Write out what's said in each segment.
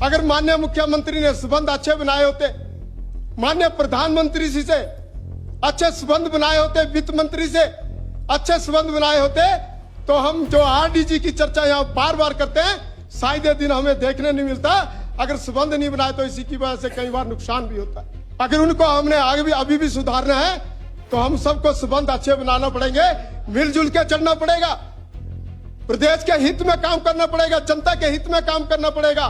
अगर माननीय मुख्यमंत्री ने संबंध अच्छे बनाए होते, माननीय प्रधानमंत्री जी से अच्छे संबंध बनाए होते, वित्त मंत्री से अच्छे संबंध बनाए होते, तो हम जो आरडीजी की चर्चा यहाँ बार बार करते हैं, शायद ये दिन हमें देखने नहीं मिलता। अगर संबंध नहीं बनाए तो इसी की वजह से कई बार नुकसान भी होता है। अगर उनको हमने आगे भी अभी भी सुधारना है तो हम सबको संबंध अच्छे बनाना पड़ेंगे, मिलजुल के चलना पड़ेगा, प्रदेश के हित में काम करना पड़ेगा, जनता के हित में काम करना पड़ेगा।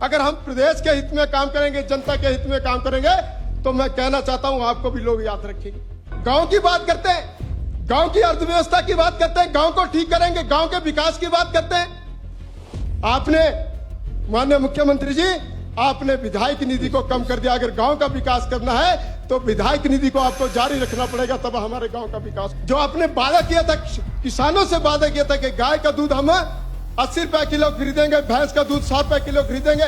अगर हम प्रदेश के हित में काम करेंगे, जनता के हित में काम करेंगे, तो मैं कहना चाहता हूं आपको भी लोग याद रखेंगे। गांव की बात करते हैं, गांव की अर्थव्यवस्था की बात करते हैं, गांव को ठीक करेंगे, गांव के विकास की बात करते हैं। आपने माननीय मुख्यमंत्री जी, आपने विधायक निधि को कम कर दिया। अगर गांव का विकास करना है तो विधायक निधि को आपको जारी रखना पड़ेगा, तब हमारे गांव का विकास। जो आपने वादा किया था, किसानों से वादा किया था कि गाय का दूध हम 80 रुपए किलो खरीदेंगे, भैंस का दूध 100 रुपए किलो खरीदेंगे,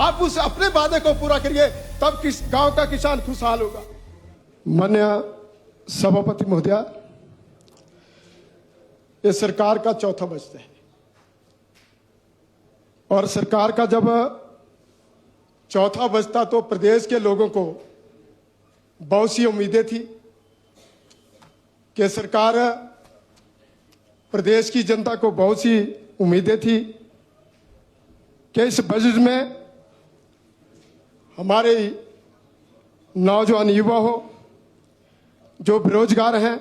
आप उस अपने वादे को पूरा करिए, तब गांव का किसान खुशहाल होगा। माननीय सभापति महोदया, ये सरकार का चौथा बजट है और सरकार का जब चौथा बजता तो प्रदेश के लोगों को बहुत सी उम्मीदें थी कि सरकार, प्रदेश की जनता को बहुत सी उम्मीदें थी कि इस बजट में हमारे नौजवान युवा हो, जो बेरोजगार हैं,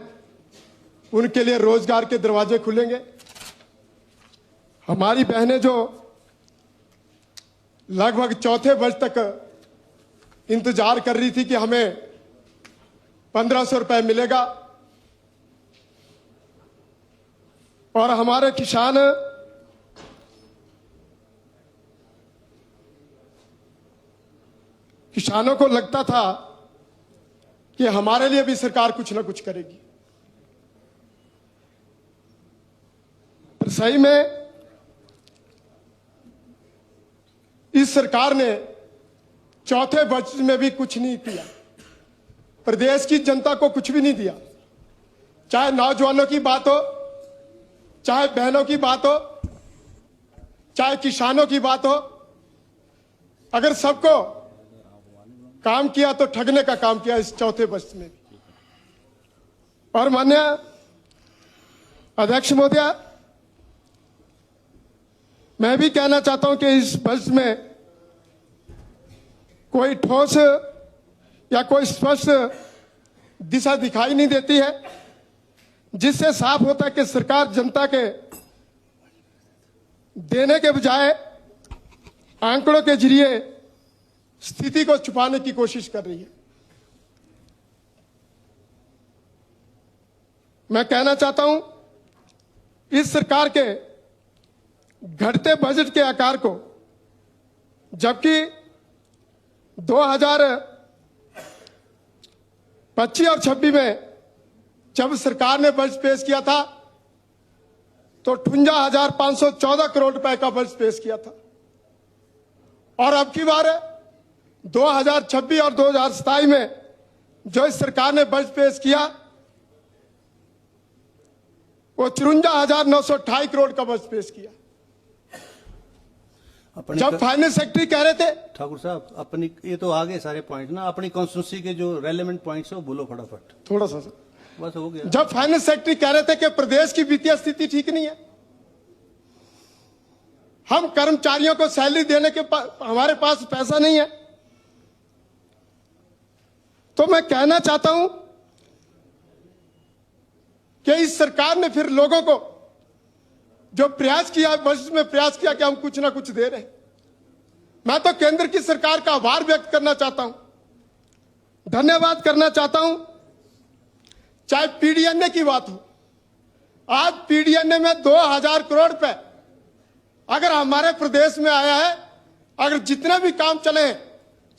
उनके लिए रोजगार के दरवाजे खुलेंगे। हमारी बहनें जो लगभग चौथे बजट तक इंतजार कर रही थी कि हमें 1500 रुपए मिलेगा, और हमारे किसानों को लगता था कि हमारे लिए भी सरकार कुछ ना कुछ करेगी। पर सही में इस सरकार ने चौथे बजट में भी कुछ नहीं किया, प्रदेश की जनता को कुछ भी नहीं दिया। चाहे नौजवानों की बात हो, चाहे बहनों की बात हो, चाहे किसानों की बात हो, अगर सबको काम किया तो ठगने का काम किया इस चौथे बजट में। और माननीय अध्यक्ष महोदया, मैं भी कहना चाहता हूं कि इस बजट में कोई ठोस या कोई स्पष्ट दिशा दिखाई नहीं देती है, जिससे साफ होता है कि सरकार जनता के देने के बजाय आंकड़ों के जरिए स्थिति को छुपाने की कोशिश कर रही है। मैं कहना चाहता हूं, इस सरकार के घटते बजट के आकार को, जबकि 2025 और 26 में जब सरकार ने बजट पेश किया था तो 58,514 करोड़ रुपए का बजट पेश किया था, और अब की बार 2026 और 2027 में जो इस सरकार ने बजट पेश किया वो 53,928 करोड़ का बजट पेश किया। जब फाइनेंस सेक्रेटरी कह रहे थे, ठाकुर साहब, अपनी ये तो आगे सारे पॉइंट ना, अपनी कॉन्स्टिट्यूंसी के जो रेलेवेंट पॉइंट्स है वो बोलो फटाफट। थोड़ा सा बस हो गया। जब फाइनेंस सेक्रेटरी कह रहे थे कि प्रदेश की वित्तीय स्थिति ठीक नहीं है, हम कर्मचारियों को सैलरी देने के हमारे पास पैसा नहीं है, तो मैं कहना चाहता हूं कि इस सरकार ने फिर लोगों को जो प्रयास किया, बजट में प्रयास किया कि हम कुछ ना कुछ दे रहे हैं। मैं तो केंद्र की सरकार का आभार व्यक्त करना चाहता हूं, धन्यवाद करना चाहता हूं। चाहे पीडीएनए की बात हो, आज पीडीएनए में 2000 करोड़ रुपए अगर हमारे प्रदेश में आया है, अगर जितने भी काम चले हैं,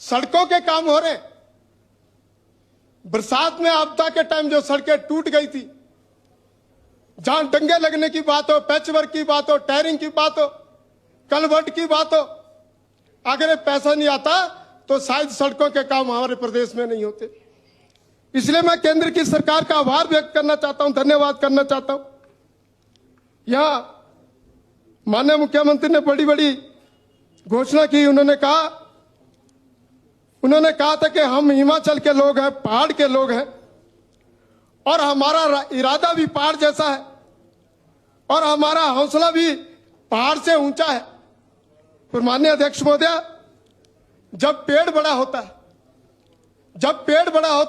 सड़कों के काम हो रहे हैं, बरसात में आपदा के टाइम जो सड़कें टूट गई थी, जहां डंगे लगने की बात हो, पैचवर्क की बात हो, टायरिंग की बात हो, कलवर्ट की बात हो, अगर ये पैसा नहीं आता तो शायद सड़कों के काम हमारे प्रदेश में नहीं होते। इसलिए मैं केंद्र की सरकार का आभार व्यक्त करना चाहता हूं, धन्यवाद करना चाहता हूं। यहां माननीय मुख्यमंत्री ने बड़ी बड़ी घोषणा की। उन्होंने कहा था कि हम हिमाचल के लोग हैं, पहाड़ के लोग हैं और हमारा इरादा भी पहाड़ जैसा है और हमारा हौसला भी पहाड़ से ऊंचा है। पर माननीय अध्यक्ष महोदय, जब पेड़ बड़ा होता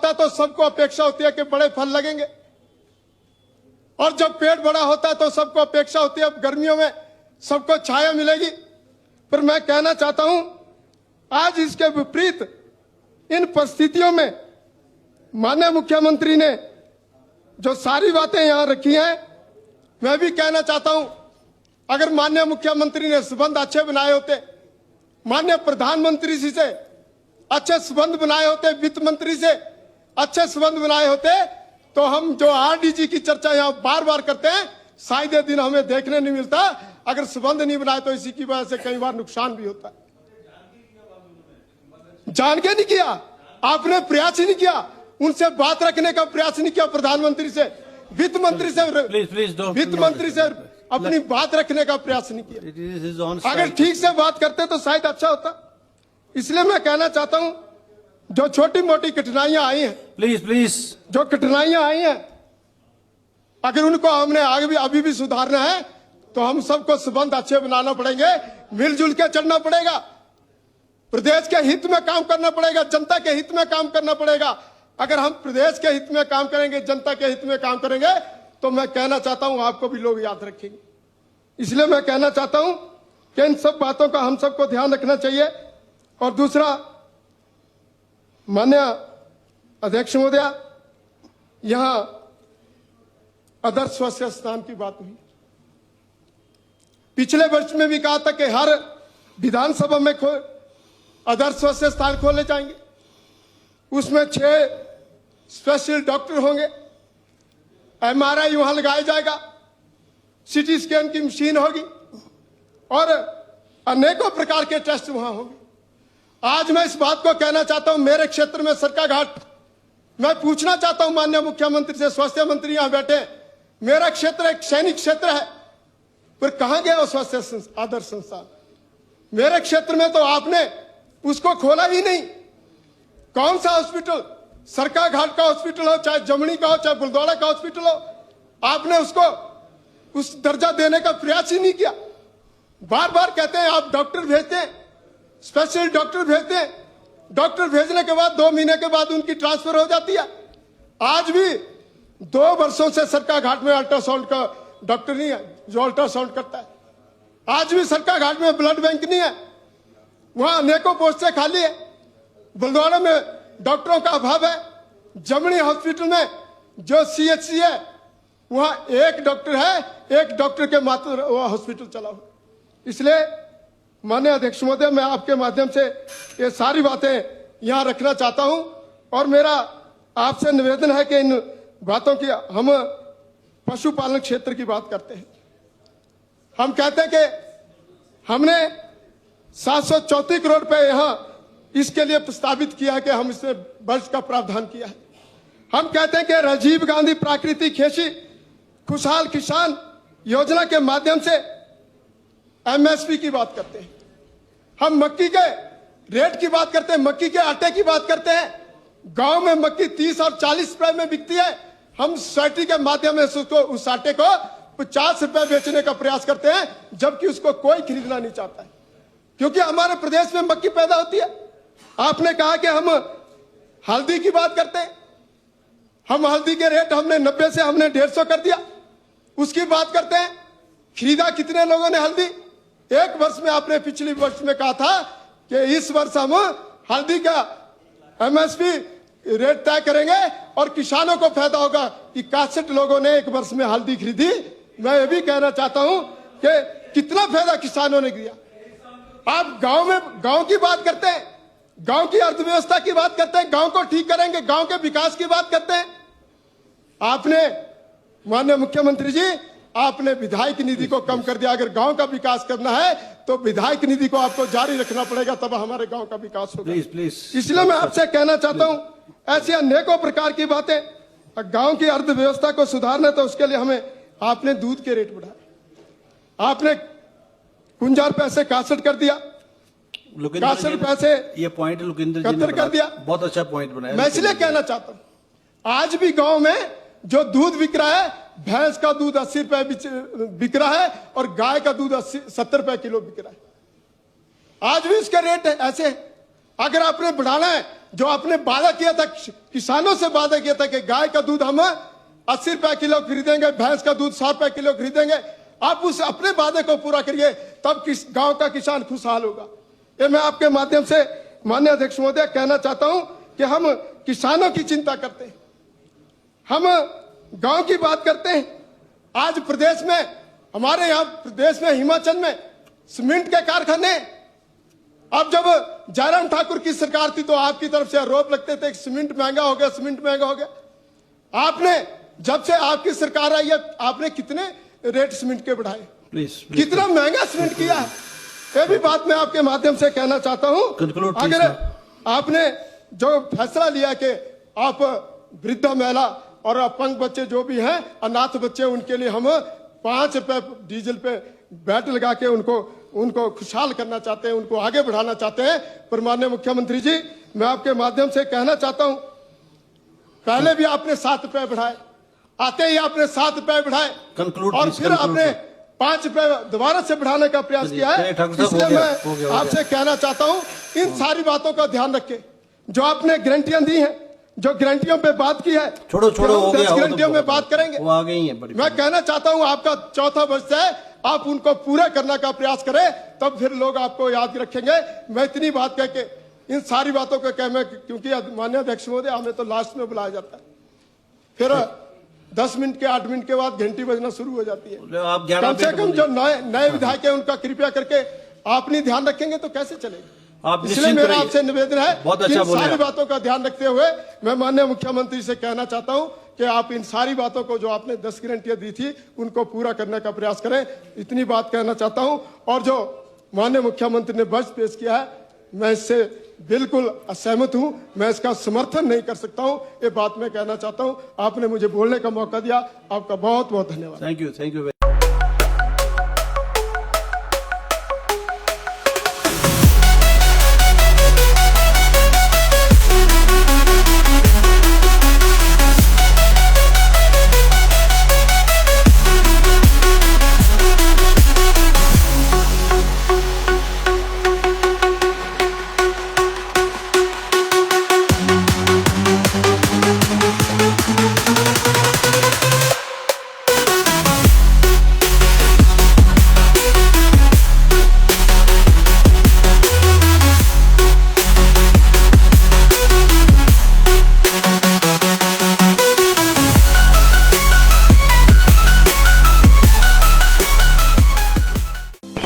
है तो सबको अपेक्षा होती है कि बड़े फल लगेंगे, और जब पेड़ बड़ा होता है तो सबको अपेक्षा होती है गर्मियों में सबको छाया मिलेगी। पर मैं कहना चाहता हूं, आज इसके विपरीत इन परिस्थितियों में माननीय मुख्यमंत्री ने जो सारी बातें यहां रखी हैं, मैं भी कहना चाहता हूं, अगर माननीय मुख्यमंत्री ने संबंध अच्छे बनाए होते, माननीय प्रधानमंत्री जी से अच्छे संबंध बनाए होते, वित्त मंत्री से अच्छे संबंध बनाए होते, तो हम जो आरडीजी की चर्चा यहां बार बार करते हैं, शायद ये दिन हमें देखने नहीं मिलता। अगर संबंध नहीं बनाए तो इसी की वजह से कई बार नुकसान भी होता है। जान के नहीं किया, आपने प्रयास ही नहीं किया, उनसे बात रखने का प्रयास नहीं किया, प्रधानमंत्री से, वित्त मंत्री से, वित्त मंत्री से अपनी बात रखने का प्रयास नहीं किया। अगर ठीक से बात करते तो शायद अच्छा होता। इसलिए मैं कहना चाहता हूं, जो छोटी मोटी कठिनाइयां आई हैं, प्लीज जो कठिनाइयां आई हैं, अगर उनको हमने आगे भी अभी भी सुधारना है तो हम सबको संबंध अच्छे बनाना पड़ेंगे, मिलजुल के चलना पड़ेगा, प्रदेश के हित में काम करना पड़ेगा, जनता के हित में काम करना पड़ेगा। अगर हम प्रदेश के हित में काम करेंगे, जनता के हित में काम करेंगे, तो मैं कहना चाहता हूं आपको भी लोग याद रखेंगे। इसलिए मैं कहना चाहता हूं कि इन सब बातों का हम सबको ध्यान रखना चाहिए। और दूसरा, माननीय अध्यक्ष महोदय, यहां आदर्श स्वास्थ्य स्थान की बात हुई। पिछले वर्ष में भी कहा था कि हर विधानसभा में आदर्श स्वास्थ्य स्थान खोले जाएंगे, उसमें 6 स्पेशल डॉक्टर होंगे, एमआरआई वहां लगाया जाएगा, सीटी स्कैन की मशीन होगी और अनेकों प्रकार के टेस्ट वहां होंगे। आज मैं इस बात को कहना चाहता हूं, मेरे क्षेत्र में सरकाघाट, मैं पूछना चाहता हूं माननीय मुख्यमंत्री से, स्वास्थ्य मंत्री यहां बैठे, मेरा क्षेत्र एक सैनिक क्षेत्र है, पर कहां गया वो स्वास्थ्य आदर्श संस्थान? मेरे क्षेत्र में तो आपने उसको खोला ही नहीं। कौन सा हॉस्पिटल, सरकाघाट का हॉस्पिटल हो, चाहे जमनी का हो, चाहे बुलदौड़ा का हॉस्पिटल हो, आपने उसको उस दर्जा देने का प्रयास ही नहीं किया। बार बार कहते हैं आप डॉक्टर भेजते हैं, स्पेशल डॉक्टर भेजते हैं, डॉक्टर भेजने के बाद 2 महीने के बाद उनकी ट्रांसफर हो जाती है। आज भी 2 वर्षों से सरकाघाट में अल्ट्रासाउंड का डॉक्टर नहीं है जो अल्ट्रासाउंड करता है। आज भी सरकाघाट में ब्लड बैंक नहीं है, वहां अनेकों पोस्टें खाली है। बुलदौड़ा में डॉक्टरों का अभाव है। जमनी हॉस्पिटल में जो सीएचसी है, वहां 1 डॉक्टर है, 1 डॉक्टर के मात्र वह हॉस्पिटल चला हुआ। इसलिए माननीय अध्यक्ष महोदय, मैं आपके माध्यम से ये सारी बातें यहां रखना चाहता हूं और मेरा आपसे निवेदन है कि इन बातों की, हम पशुपालन क्षेत्र की बात करते हैं, हम कहते हैं कि हमने 734 करोड़ रुपए यहां इसके लिए प्रस्तावित किया है कि हम इसमें बजट का प्रावधान किया है। हम कहते हैं कि राजीव गांधी प्राकृतिक खेती खुशहाल किसान योजना के माध्यम से एमएसपी की बात करते हैं, हम मक्की के रेट की बात करते हैं, मक्की के आटे की बात करते हैं। गांव में मक्की 30 और 40 रुपए में बिकती है, हम सोसाइटी के माध्यम से उसको, उस आटे को 50 रुपए बेचने का प्रयास करते हैं, जबकि उसको कोई खरीदना नहीं चाहता है, क्योंकि हमारे प्रदेश में मक्की पैदा होती है। आपने कहा कि हम हल्दी की बात करते हैं, हम हल्दी के रेट हमने 90 से हमने 150 कर दिया, उसकी बात करते हैं। खरीदा कितने लोगों ने हल्दी? 1 वर्ष में आपने पिछले वर्ष में कहा था कि इस वर्ष हम हल्दी का एमएसपी रेट तय करेंगे और किसानों को फायदा होगा। 61 लोगों ने 1 वर्ष में हल्दी खरीदी। मैं ये भी कहना चाहता हूं कि कितना फायदा किसानों ने किया। आप गांव की बात करते हैं, गांव की अर्थव्यवस्था की बात करते हैं, गांव को ठीक करेंगे, गांव के विकास की बात करते हैं। आपने माननीय मुख्यमंत्री जी, आपने विधायक निधि को कम कर दिया। अगर गांव का विकास करना है तो विधायक निधि को आपको जारी रखना पड़ेगा, तब हमारे गांव का विकास होगा। इसलिए मैं आपसे कहना चाहता हूं, ऐसी अनेकों प्रकार की बातें, गांव की अर्थव्यवस्था को सुधारना, तो उसके लिए हमें, आपने दूध के रेट बढ़ाए, आपने 51 रुपए से 61 कर दिया, लोकेंद्र 61 जी ने पैसे ये पॉइंट लोकेंद्र जी ने कत्तर कर दिया। बहुत अच्छा पॉइंट बनाया। मैं इसलिए कहना चाहता हूं, आज भी गांव में जो दूध बिक रहा है, भैंस का दूध 80 रुपए बिक रहा है और गाय का दूध 70 रुपए किलो बिक रहा है। आज भी इसके रेट ऐसे हैं। अगर आपने बढ़ाना है, जो आपने वादा किया था, किसानों से वादा किया था कि गाय का दूध हम 80 रुपए किलो खरीदेंगे, भैंस का दूध 100 रुपए किलो खरीदेंगे, आप उस अपने वादे को पूरा करिए, तब गांव का किसान खुशहाल होगा। ये मैं आपके माध्यम से माननीय अध्यक्ष महोदय कहना चाहता हूं कि हम किसानों की चिंता करते हैं, हम गांव की बात करते हैं। आज प्रदेश में, हमारे यहां प्रदेश में, हिमाचल में सीमेंट के कारखाने, अब जब जयराम ठाकुर की सरकार थी तो आपकी तरफ से आरोप लगते थे कि सीमेंट महंगा हो गया, सीमेंट महंगा हो गया। आपने जब से आपकी सरकार आई है, आपने कितने रेट सीमेंट के बढ़ाए, प्लीज कितना महंगा सीमेंट किया है, ये भी बात मैं आपके माध्यम से कहना चाहता हूं। अगर आपने जो फैसला लिया कि आप वृद्धा महिला और अपंग बच्चे जो भी हैं, अनाथ बच्चे, उनके लिए हम 5 रुपए डीजल पे बैट लगा के उनको खुशहाल करना चाहते हैं, उनको आगे बढ़ाना चाहते हैं। पर माननीय मुख्यमंत्री जी, मैं आपके माध्यम से कहना चाहता हूं, पहले भी आपने 7 रुपए बढ़ाए, आते ही आपने 7 रुपए बढ़ाए और फिर आपने 5 रुपए दोबारा से बढ़ाने का प्रयास किया है। इसलिए मैं आपसे कहना चाहता हूं, इन सारी बातों का ध्यान रखें। जो आपने गारंटियां दी हैं, जो गारंटियों पे बात की है, छोड़ो हो गया, 10 गारंटियों में बात करेंगे, वो आ गई है। मैं कहना चाहता हूं, आपका चौथा वर्ष है, आप उनको पूरा करने का प्रयास करें, तब फिर लोग आपको याद रखेंगे। मैं इतनी बात कह के, इन सारी बातों को कह, मैं क्योंकि माननीय अध्यक्ष महोदय, हमें तो लास्ट में बुलाया जाता है, फिर 10 मिनट के 8 मिनट के बाद घंटी बजना शुरू हो जाती है। आप कम से कम जो नए विधायक है, उनका कृपया करके आप नहीं ध्यान रखेंगे तो कैसे चलेगा। इसलिए मेरा आपसे निवेदन है, बहुत अच्छा इन सारी बातों का ध्यान रखते हुए मैं माननीय मुख्यमंत्री से कहना चाहता हूं कि आप इन सारी बातों को, जो आपने 10 गारंटियां दी थी, उनको पूरा करने का प्रयास करें। इतनी बात कहना चाहता हूं। और जो माननीय मुख्यमंत्री ने बजट पेश किया है, मैं इससे बिल्कुल असहमत हूं, मैं इसका समर्थन नहीं कर सकता हूं। ये बात मैं कहना चाहता हूं। आपने मुझे बोलने का मौका दिया, आपका बहुत बहुत धन्यवाद। Thank you.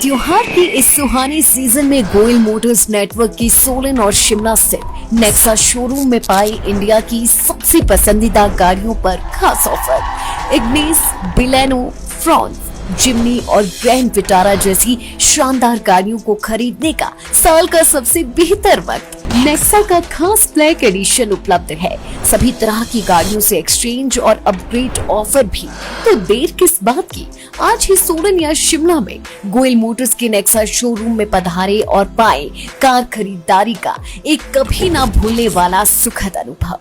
त्योहार की इस सुहानी सीजन में गोयल मोटर्स नेटवर्क की सोलन और शिमला स्थित नेक्सा शोरूम में पाई इंडिया की सबसे पसंदीदा गाड़ियों पर खास ऑफर। इग्निस, बिलेनो, फ्रॉन्स, जिमनी और ग्रैंड विटारा जैसी शानदार गाड़ियों को खरीदने का साल का सबसे बेहतर वक्त। नेक्सा का खास ब्लैक एडिशन उपलब्ध है। सभी तरह की गाड़ियों से एक्सचेंज और अपग्रेड ऑफर भी। तो देर किस बात की, आज ही सोलन या शिमला में गोयल मोटर्स के नेक्सा शोरूम में पधारे और पाएं कार खरीदारी का एक कभी ना भूलने वाला सुखद अनुभव।